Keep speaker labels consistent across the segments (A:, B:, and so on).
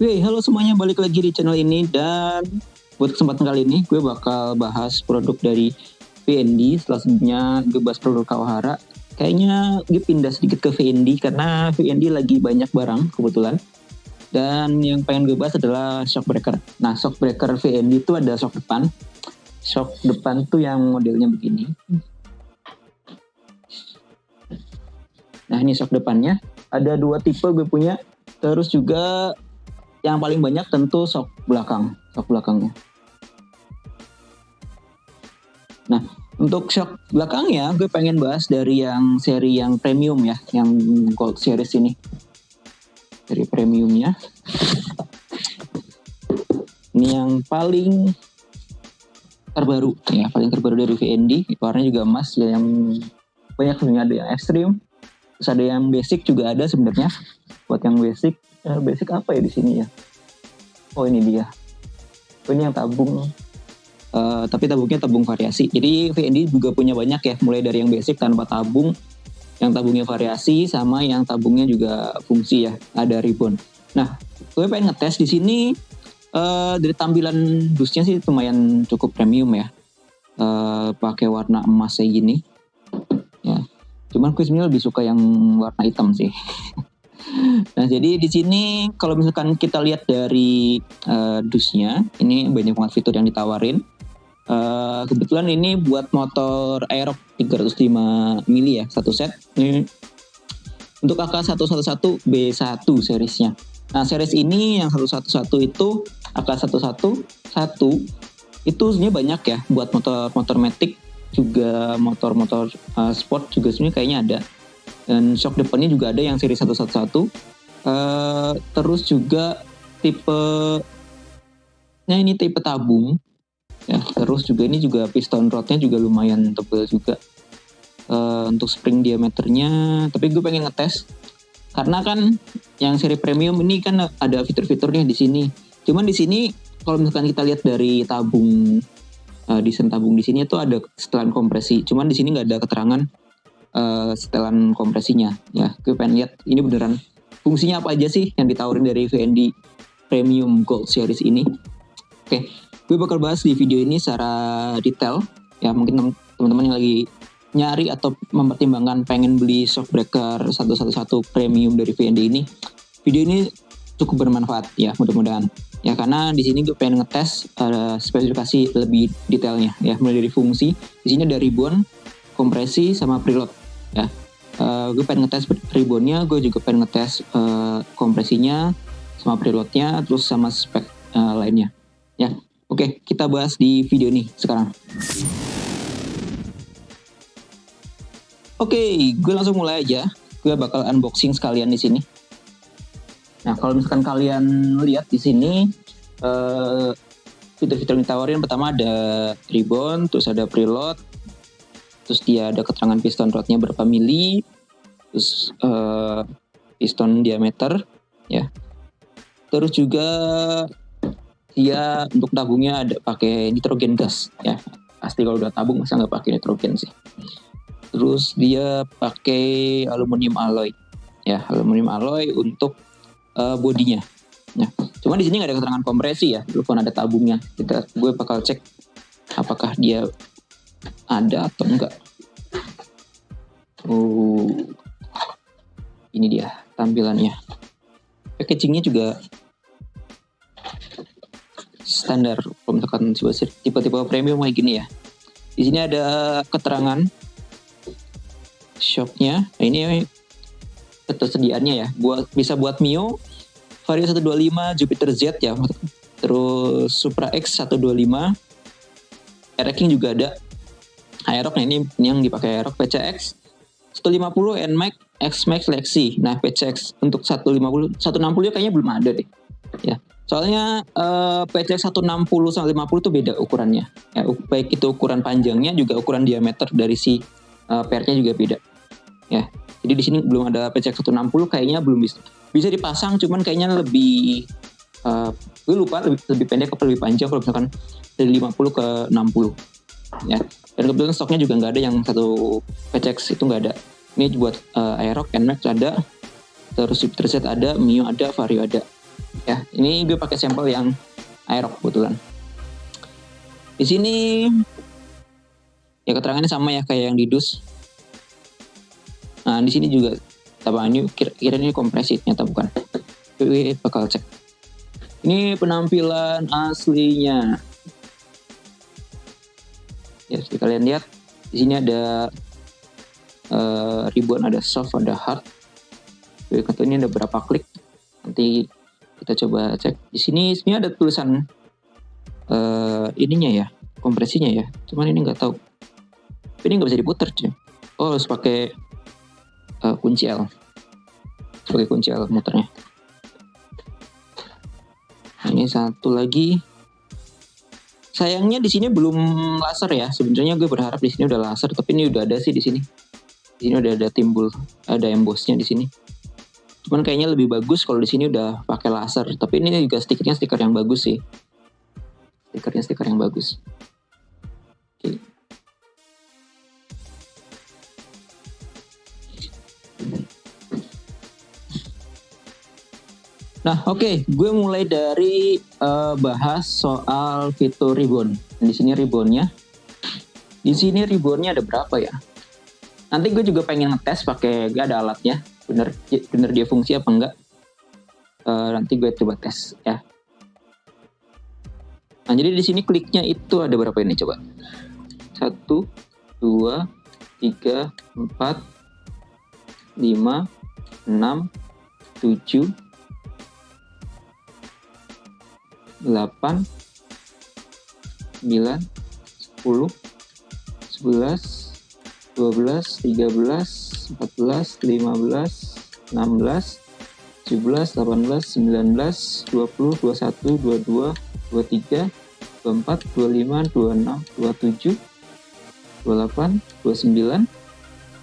A: Halo semuanya, balik lagi di channel ini. Dan buat kesempatan kali ini gue bakal bahas produk dari VND. Setelah sebelumnya gue bahas produk Kawahara, kayaknya gue pindah sedikit ke VND karena VND lagi banyak barang kebetulan. Dan yang pengen gue bahas adalah shock breaker. Nah, shock breaker VND itu ada shock depan. Shock depan tuh yang modelnya begini. Nah, ini shock depannya. Ada dua tipe gue punya. Terus juga yang paling banyak tentu shock belakangnya. Nah, untuk shock belakangnya gue pengen bahas dari yang seri yang premium ya, yang Gold Series ini. Dari premiumnya. Ini yang paling terbaru ya, paling terbaru dari VND. Warnanya juga emas ya, yang banyak sebenarnya, ada yang ekstrim, terus ada yang basic juga ada sebenarnya. Buat yang basic apa ya di sini ya? Oh, ini dia. Oh, ini yang tabung. Tapi tabungnya tabung variasi. Jadi VND juga punya banyak ya, mulai dari yang basic tanpa tabung, yang tabungnya variasi, sama yang tabungnya juga fungsi ya, ada ribbon. Nah, gue pengen ngetes di sini. Dari tampilan dusnya sih lumayan cukup premium ya. Pakai warna emas kayak gini. Ya. Cuman gue sebenarnya lebih suka yang warna hitam sih. Nah, jadi di sini kalau misalkan kita lihat dari dusnya, ini banyak banget fitur yang ditawarin. Kebetulan ini buat motor Aerox 305 mili ya, satu set. Ini untuk AK111B1 seriesnya. Nah, series ini yang 111 itu AK111 itu sebenarnya banyak ya, buat motor Matic juga, motor sport juga sebenarnya kayaknya ada. Dan shock depannya juga ada yang seri 111. Terus juga ini tipe tabung ya. Terus juga ini juga piston rodnya juga lumayan tebal juga. Untuk spring diameternya, tapi gue pengen ngetes karena kan yang seri premium ini kan ada fitur-fiturnya di sini. Cuman di sini kalau misalkan kita lihat dari tabung, desain tabung di sini itu ada setelan kompresi. Cuman di sini nggak ada keterangan setelan kompresinya ya. Gue pengen lihat ini beneran fungsinya apa aja sih yang ditawarin dari VND Premium Gold Series ini. Oke, gue bakal bahas di video ini secara detail ya. Mungkin teman-teman yang lagi nyari atau mempertimbangkan pengen beli shockbreaker 111 premium dari VND ini, video ini cukup bermanfaat ya, mudah-mudahan ya, karena di sini gue pengen ngetes spesifikasi lebih detailnya ya, mulai dari fungsi. Di sini ada ribbon, kompresi, sama preload ya. Gue pengen ngetes ribbonnya, gue juga pengen ngetes kompresinya sama preloadnya, terus sama spek lainnya ya. Oke, kita bahas di video ini sekarang. Oke, gue langsung mulai aja. Gue bakal unboxing sekalian di sini. Nah, kalau misalkan kalian lihat di sini, fitur-fitur yang ditawarin pertama ada ribbon, terus ada preload, terus dia ada keterangan piston rodnya berapa mili, terus piston diameter ya. Terus juga dia untuk tabungnya ada pakai nitrogen gas ya. Pasti kalau udah tabung masa nggak pakai nitrogen sih. Terus dia pakai aluminium alloy ya, aluminium alloy untuk bodinya ya. Cuma di sini nggak ada keterangan kompresi ya, walaupun ada tabungnya. Gue bakal cek apakah dia ada atau enggak. Ini dia tampilannya. Packagingnya juga standar kalau misalkan tipe-tipe premium kayak gini ya. Di sini ada keterangan shocknya. Nah, ini ketersediaannya ya. Bisa buat Mio, Vario 125, Jupiter Z ya. Terus Supra X 125. Aerox juga ada. Aerox, nah ini yang dipakai Aerox. PCX 150, NMAX, X-Max Lexi. Nah, PCX untuk 150, 160 kayaknya belum ada deh. Ya. Soalnya PCX 160 sama 50 itu beda ukurannya. Ya, baik itu ukuran panjangnya juga ukuran diameter dari si pernya juga beda. Ya. Jadi di sini belum ada PCX 160, kayaknya belum bisa dipasang, cuman kayaknya lebih gue lupa lebih pendek atau lebih panjang kalau misalkan dari 50 ke 60 ya. Dan kebetulan stoknya juga nggak ada yang satu PCX itu, nggak ada. Ini buat Aerox, NMAX ada, terus Jupiter Z ada, Mio ada, Vario ada Ya, ini gue pakai sampel yang Aerox kebetulan. Di sini ya keterangannya sama ya kayak yang di dus. Nah, di sini juga apa ini kira ini kompresi ternyata bukan. Gue bakal cek. Ini penampilan aslinya. Ya, seperti kalian lihat di sini ada ribuan, ada soft, ada hard. Gue kata ini ada berapa klik. Nanti kita coba cek. Di sini sebenarnya ada tulisan ininya ya, kompresinya ya. Cuman ini nggak tahu. Ini nggak bisa diputar cuy. Oh, harus pakai kunci L. Pakai kunci L muternya. Nah, ini satu lagi. Sayangnya di sini belum laser ya. Sebenarnya gue berharap di sini udah laser, tapi ini udah ada sih di sini. Di sini udah ada timbul, ada embossnya di sini. Cuman kayaknya lebih bagus kalau di sini udah pakai laser. Tapi ini juga stikernya stiker yang bagus sih. Stikernya stiker yang bagus. Oke. Nah, oke, gue mulai dari bahas soal fitur ribbon. Di sini ribbonnya. Di sini ribbonnya ada berapa ya? Nanti gue juga pengen ngetes pakai, gak ada alatnya. Bener dia fungsi apa enggak? Nanti gue coba tes ya. Nah, jadi di sini kliknya itu ada berapa ini coba? 1, 2, 3, 4, 5, 6, 7, 8, 9, 10, 11, 12, 13, 14, 15, 16, 17, 18, 19, 20, 21, 22, 23, 24, 25, 26, 27, 28, 29,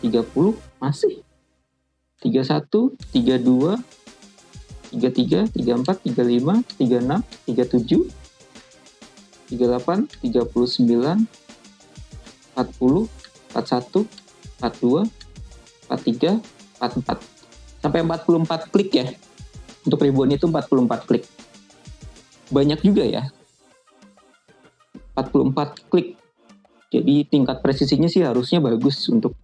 A: 30, masih 31, 32, 33, 34, 35, 36, 37, 38, 39, 40, 41, 42, 43, 44. Sampai 44 klik ya. Untuk ribbon itu 44 klik. Banyak juga ya. 44 klik. Jadi tingkat presisinya sih harusnya bagus untuk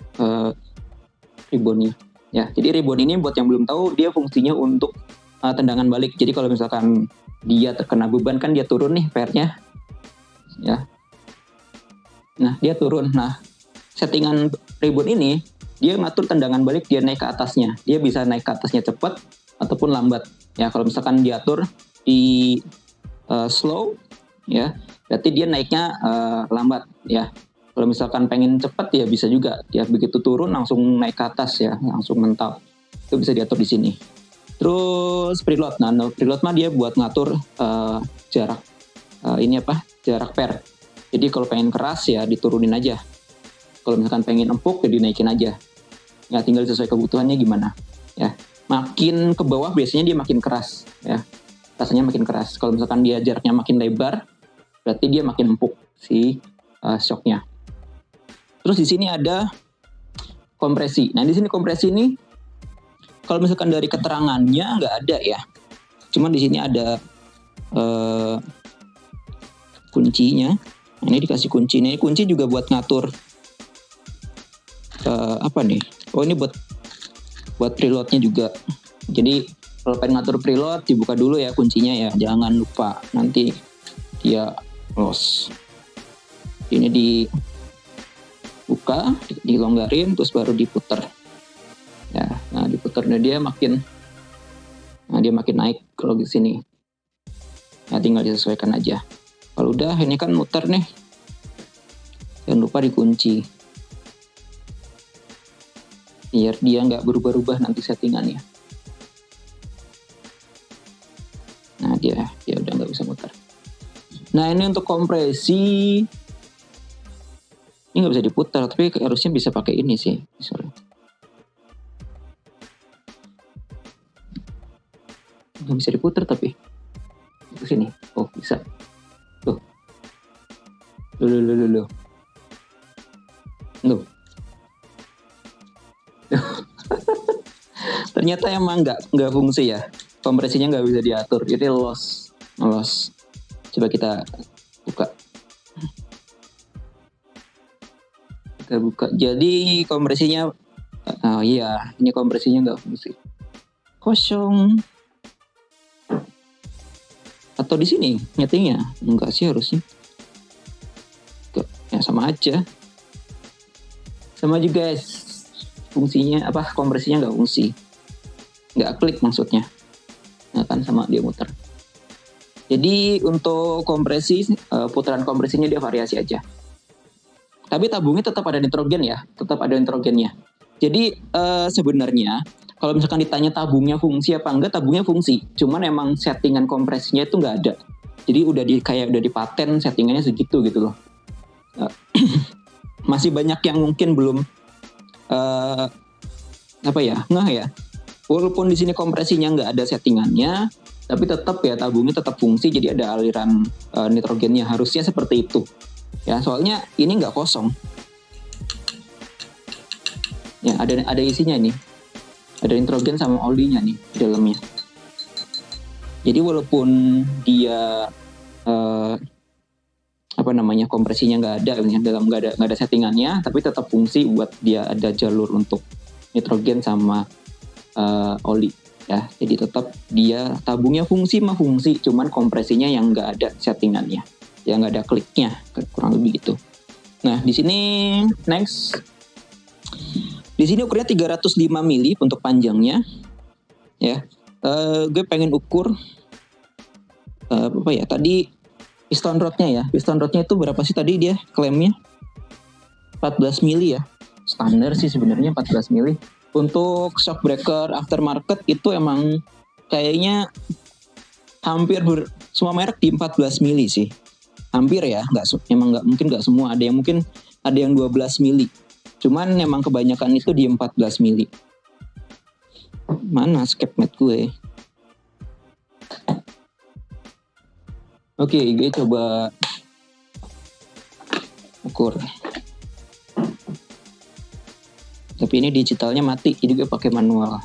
A: ribbonnya. Ya, jadi ribbon ini buat yang belum tahu, dia fungsinya untuk tendangan balik. Jadi kalau misalkan dia terkena beban kan dia turun nih PR-nya. Ya. Nah, dia turun. Nah, settingan ribbon ini dia ngatur tendangan balik, dia naik ke atasnya. Dia bisa naik ke atasnya cepat ataupun lambat. Ya, kalau misalkan diatur di slow ya, berarti dia naiknya lambat ya. Kalau misalkan pengen cepat ya bisa juga. Ya begitu turun langsung naik ke atas ya, langsung mental. Itu bisa diatur di sini. Terus preload. Nah, preload mah dia buat ngatur jarak jarak per. Jadi kalau pengen keras ya diturunin aja. Kalau misalkan pengen empuk ya dinaikin aja. Ya tinggal sesuai kebutuhannya gimana. Ya, makin ke bawah biasanya dia makin keras. Ya, rasanya makin keras. Kalau misalkan dia jaraknya makin lebar, berarti dia makin empuk si shocknya. Terus di sini ada kompresi. Nah di sini kompresi ini kalau misalkan dari keterangannya nggak ada ya. Cuman di sini ada kuncinya. Nah, ini dikasih kunci. Ini kunci juga buat ngatur apa nih? Oh ini buat preloadnya juga. Jadi kalau pengen ngatur preload dibuka dulu ya kuncinya ya. Jangan lupa nanti dia loss. Ini dibuka, dilonggarin, terus baru diputer. Ya, nah diputernya dia makin naik kalau di sini. Nah tinggal disesuaikan aja. Kalau udah ini kan muter nih. Jangan lupa dikunci. Biar dia nggak berubah-ubah nanti settingannya. Nah dia udah nggak bisa muter. Nah ini untuk kompresi. Ini nggak bisa diputar, tapi harusnya bisa pakai ini sih. Sorry. Nggak bisa diputar tapi. Ke sini. Oh bisa. Tuh. Loh. Loh. Ternyata emang nggak fungsi ya. kompresinya nggak bisa diatur, itu loss. Coba kita buka. Jadi kompresinya, oh iya, ini kompresinya nggak fungsi, kosong. Atau di sini nyetingnya enggak sih harusnya? Ya sama aja. Sama juga fungsinya apa, kompresinya nggak fungsi, nggak klik maksudnya, nah kan sama dia muter. Jadi untuk kompresi, putaran kompresinya dia variasi aja. Tapi tabungnya tetap ada nitrogen ya, tetap ada nitrogennya. Jadi sebenarnya kalau misalkan ditanya tabungnya fungsi apa enggak, tabungnya fungsi. Cuman emang settingan kompresinya itu nggak ada. Jadi udah di paten settingannya segitu gitu loh. Masih banyak yang mungkin belum ngeh ya. Walaupun di sini kompresinya nggak ada settingannya, tapi tetap ya tabungnya tetap fungsi. Jadi ada aliran nitrogennya, harusnya seperti itu. Ya, soalnya ini nggak kosong. Ya, ada isinya nih. Ada nitrogen sama olinya nih di dalamnya. Jadi walaupun dia kompresinya nggak ada, dalam nggak ada settingannya, tapi tetap fungsi buat dia ada jalur untuk nitrogen sama oli. Ya, jadi tetap dia tabungnya fungsi, cuman kompresinya yang nggak ada settingannya. Ya nggak ada kliknya, kurang lebih gitu. Nah di sini next, di sini ukurnya 305 mili untuk panjangnya, ya. Gue pengen ukur tadi piston rodnya ya. Piston rodnya itu berapa sih tadi dia klaimnya? 14 mili ya. Standar sih sebenarnya 14 mili. Untuk shock breaker aftermarket itu emang kayaknya hampir semua merek di 14 mili sih. Hampir ya, mungkin nggak semua, ada yang 12 mili. Cuman emang kebanyakan itu di 14 mili. Mana skep mat gue? Oke, gue coba ukur. Tapi ini digitalnya mati, jadi gue pakai manual.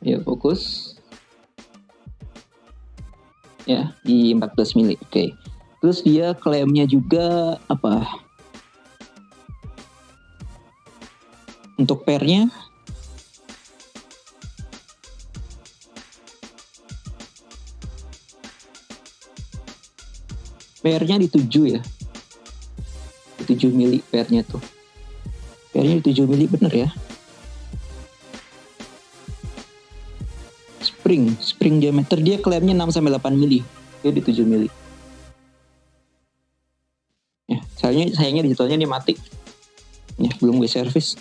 A: Ya, fokus. Ya, di 14 mili. Oke. Terus dia klaimnya juga apa? Untuk pairnya di 7 ya. 7 mili pairnya tuh. Pairnya di 7 mili bener ya. Spring diameter dia klaimnya 6-8 mili. Dia di 7 mili. Ya, sayangnya digitalnya dia mati. Ya, belum gue servis.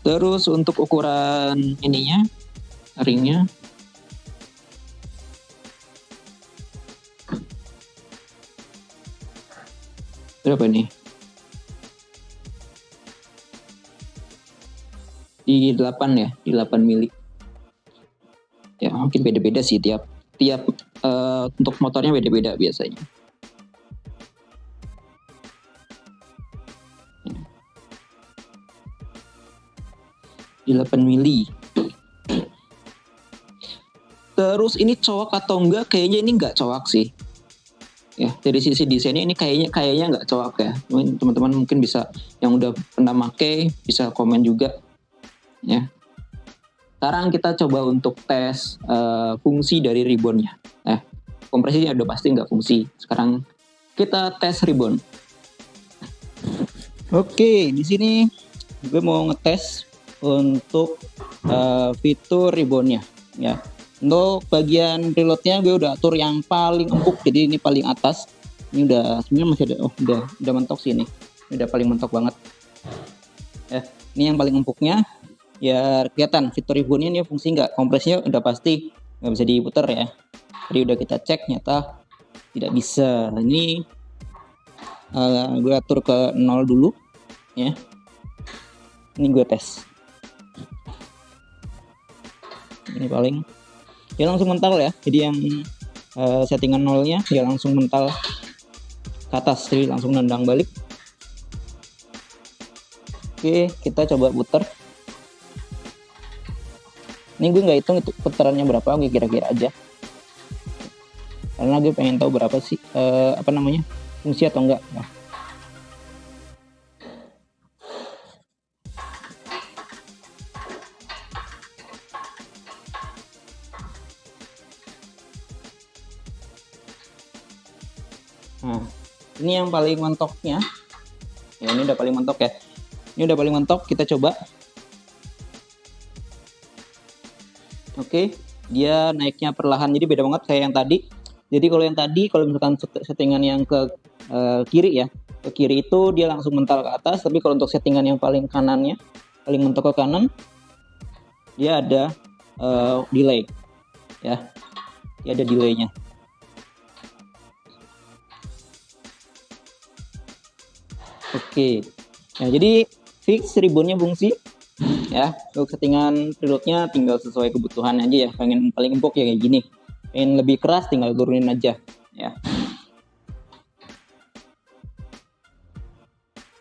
A: Terus untuk ukuran ininya, ringnya, berapa nih? Di 8 ya, di 8 mili. Ya mungkin beda-beda sih tiap untuk motornya beda-beda biasanya. Di 8 mili. Terus ini cowok atau enggak? Kayaknya ini enggak cowok sih. Ya, dari sisi desainnya ini kayaknya enggak cowok ya. Teman-teman mungkin bisa yang udah pernah pakai bisa komen juga. Ya. Sekarang kita coba untuk tes fungsi dari ribbonnya. Kompresinya udah pasti nggak fungsi. Sekarang kita tes ribbon. Oke, di sini gue mau ngetes untuk fitur ribbonnya. Ya, untuk bagian reloadnya gue udah atur yang paling empuk. Jadi ini paling atas. Ini udah sebenarnya masih ada. Udah mentok sih ini. Ini udah paling mentok banget. Ya, ini yang paling empuknya. Ya kelihatan fitur ribbonnya ini fungsi nggak, kompresinya udah pasti nggak bisa diputar ya. Jadi udah kita cek nyata tidak bisa. Ini gue atur ke 0 dulu ya. Ini gue tes. Ini paling dia langsung mental ya, jadi yang settingan nolnya dia langsung mental ke atas, jadi langsung nendang balik. Oke, kita coba putar. Ini gue nggak hitung itu putarannya berapa, gue kira-kira aja karena gue pengen tahu berapa sih fungsi atau enggak. Nah, ini yang paling mentoknya. Ya, ini udah paling mentok ya. Ini udah paling mentok, kita coba. Oke, dia naiknya perlahan, jadi beda banget kayak yang tadi. Jadi kalau misalkan settingan yang ke kiri ya, ke kiri itu dia langsung mental ke atas. Tapi kalau untuk settingan yang paling kanannya, paling mentok ke kanan, dia ada delay, ya. Dia ada delaynya. Oke, nah jadi fix reboundnya fungsi ya. Untuk settingan preloadnya tinggal sesuai kebutuhan aja ya. Pengen paling empuk ya kayak gini, pengen lebih keras tinggal turunin aja ya.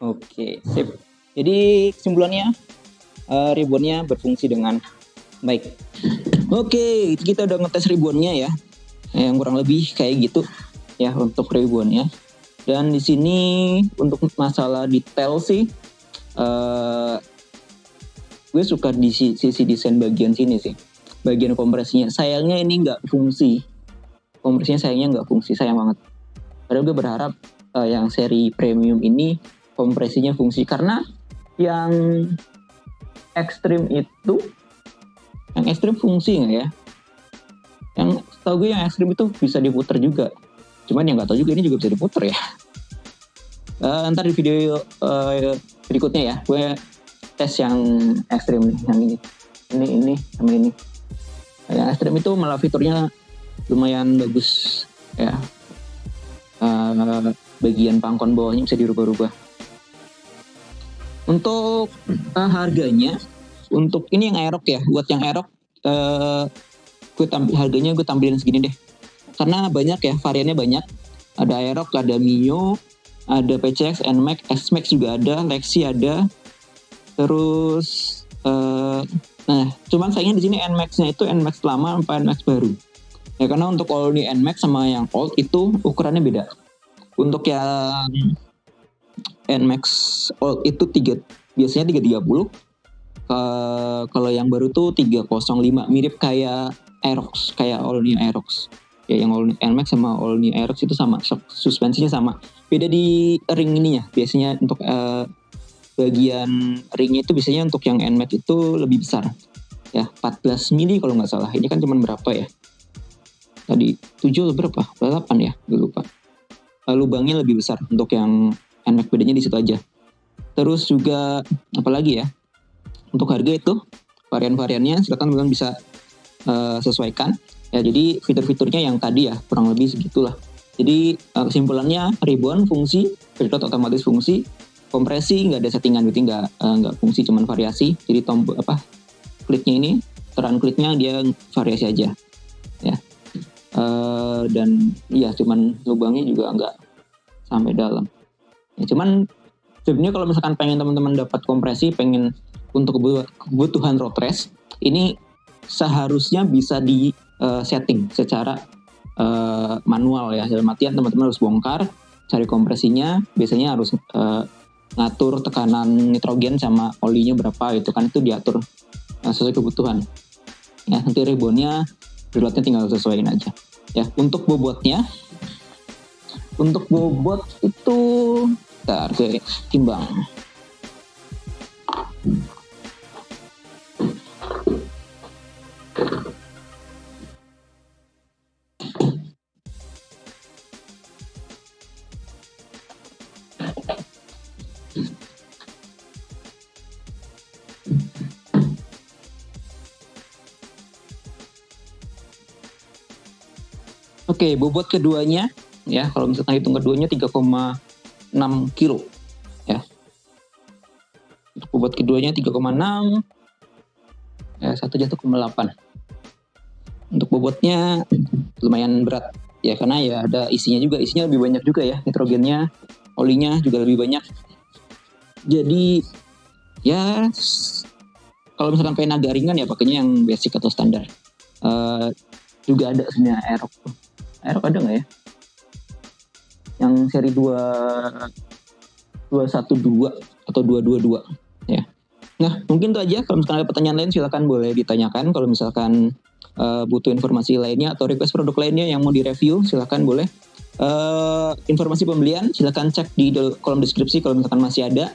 A: Oke, sip. Jadi kesimpulannya reboundnya berfungsi dengan baik. Oke, kita udah ngetes reboundnya ya, yang kurang lebih kayak gitu ya untuk reboundnya. Dan di sini untuk masalah detail sih, gue suka di sisi desain bagian sini sih, bagian kompresinya. Sayangnya ini nggak fungsi, kompresinya sayangnya nggak fungsi, sayang banget. Padahal gue berharap yang seri premium ini kompresinya fungsi, karena yang ekstrim itu, yang ekstrim fungsi nggak ya? Yang setahu gue yang ekstrim itu bisa diputer juga. Cuman yang nggak tahu juga ini juga bisa diputer ya. Ntar di video berikutnya ya, gue tes yang ekstrim nih, yang ini sama ini. Yang ekstrim itu malah fiturnya lumayan bagus ya. Bagian pangkon bawahnya bisa dirubah-rubah. Untuk harganya, untuk ini yang Aerox ya, buat yang Aerox harganya gue tampilin segini deh. Karena banyak ya, variannya banyak. Ada Aerox, ada Mio, ada PCX, NMAX, S-Max juga ada, Lexi ada. Terus nah, cuman sayangnya di sini NMAX-nya itu NMAX lama apa NMAX baru. Ya karena untuk all new NMAX sama yang old itu ukurannya beda. Untuk yang NMAX old itu biasanya 330. Kalau yang baru tuh 305, mirip kayak Aerox, kayak all new Aerox. Ya yang all new NMAX sama all new Aerox itu sama, suspensinya sama. Beda di ring ininya. Biasanya untuk bagian ringnya itu biasanya untuk yang NMAX itu lebih besar. Ya, 14 mili kalau nggak salah. Ini kan cuma berapa ya? Tadi 7 atau berapa? 8 ya? Gue lupa. Lubangnya lebih besar untuk yang NMAX, bedanya di situ aja. Terus juga apalagi ya? Untuk harga itu varian-variannya silakan kalian bisa sesuaikan. Ya, jadi fitur-fiturnya yang tadi ya kurang lebih segitulah. Jadi kesimpulannya rebound fungsi, preload otomatis fungsi, kompresi nggak ada settingan, berarti nggak fungsi, cuman variasi. Jadi tombol kliknya ini, teran kliknya dia variasi aja ya. Dan iya cuman lubangnya juga nggak sampai dalam ya. Cuman sebenarnya kalau misalkan pengen teman-teman dapat kompresi, pengen untuk kebutuhan road race, ini seharusnya bisa di setting secara manual ya. Dalam artian teman-teman harus bongkar, cari kompresinya, biasanya harus ngatur tekanan nitrogen sama olinya berapa gitu kan, itu diatur sesuai kebutuhan ya. Nanti reboundnya, preloadnya tinggal sesuaiin aja ya. Untuk bobot itu ntar gue timbang. Oke, bobot keduanya ya, kalau misalkan hitung keduanya 3,6 kilo ya. Untuk bobot keduanya 3,6 ya, satu 1,8. Untuk bobotnya lumayan berat ya, karena ya ada isinya lebih banyak juga ya, nitrogennya, olinya juga lebih banyak. Jadi ya kalau misalkan pengen agak ringan ya pakainya yang basic atau standar. Juga ada sebenarnya Aerox. Aerox ada nggak ya? Yang seri 212 atau 222 ya. Nah, mungkin itu aja. Kalau misalkan ada pertanyaan lain silakan boleh ditanyakan. Kalau misalkan butuh informasi lainnya atau request produk lainnya yang mau direview, silakan boleh. Informasi pembelian silakan cek di kolom deskripsi kalau misalkan masih ada.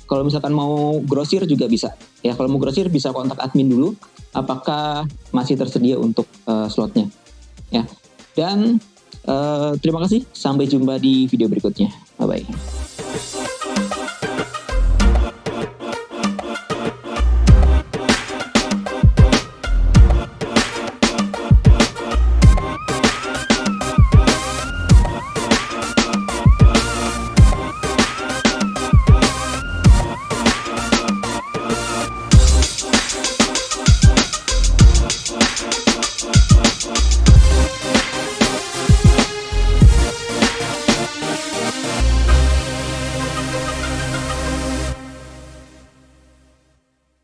A: Kalau misalkan mau grosir juga bisa. Ya, kalau mau grosir bisa kontak admin dulu apakah masih tersedia untuk slotnya. Ya. Dan terima kasih. Sampai jumpa di video berikutnya. Bye bye.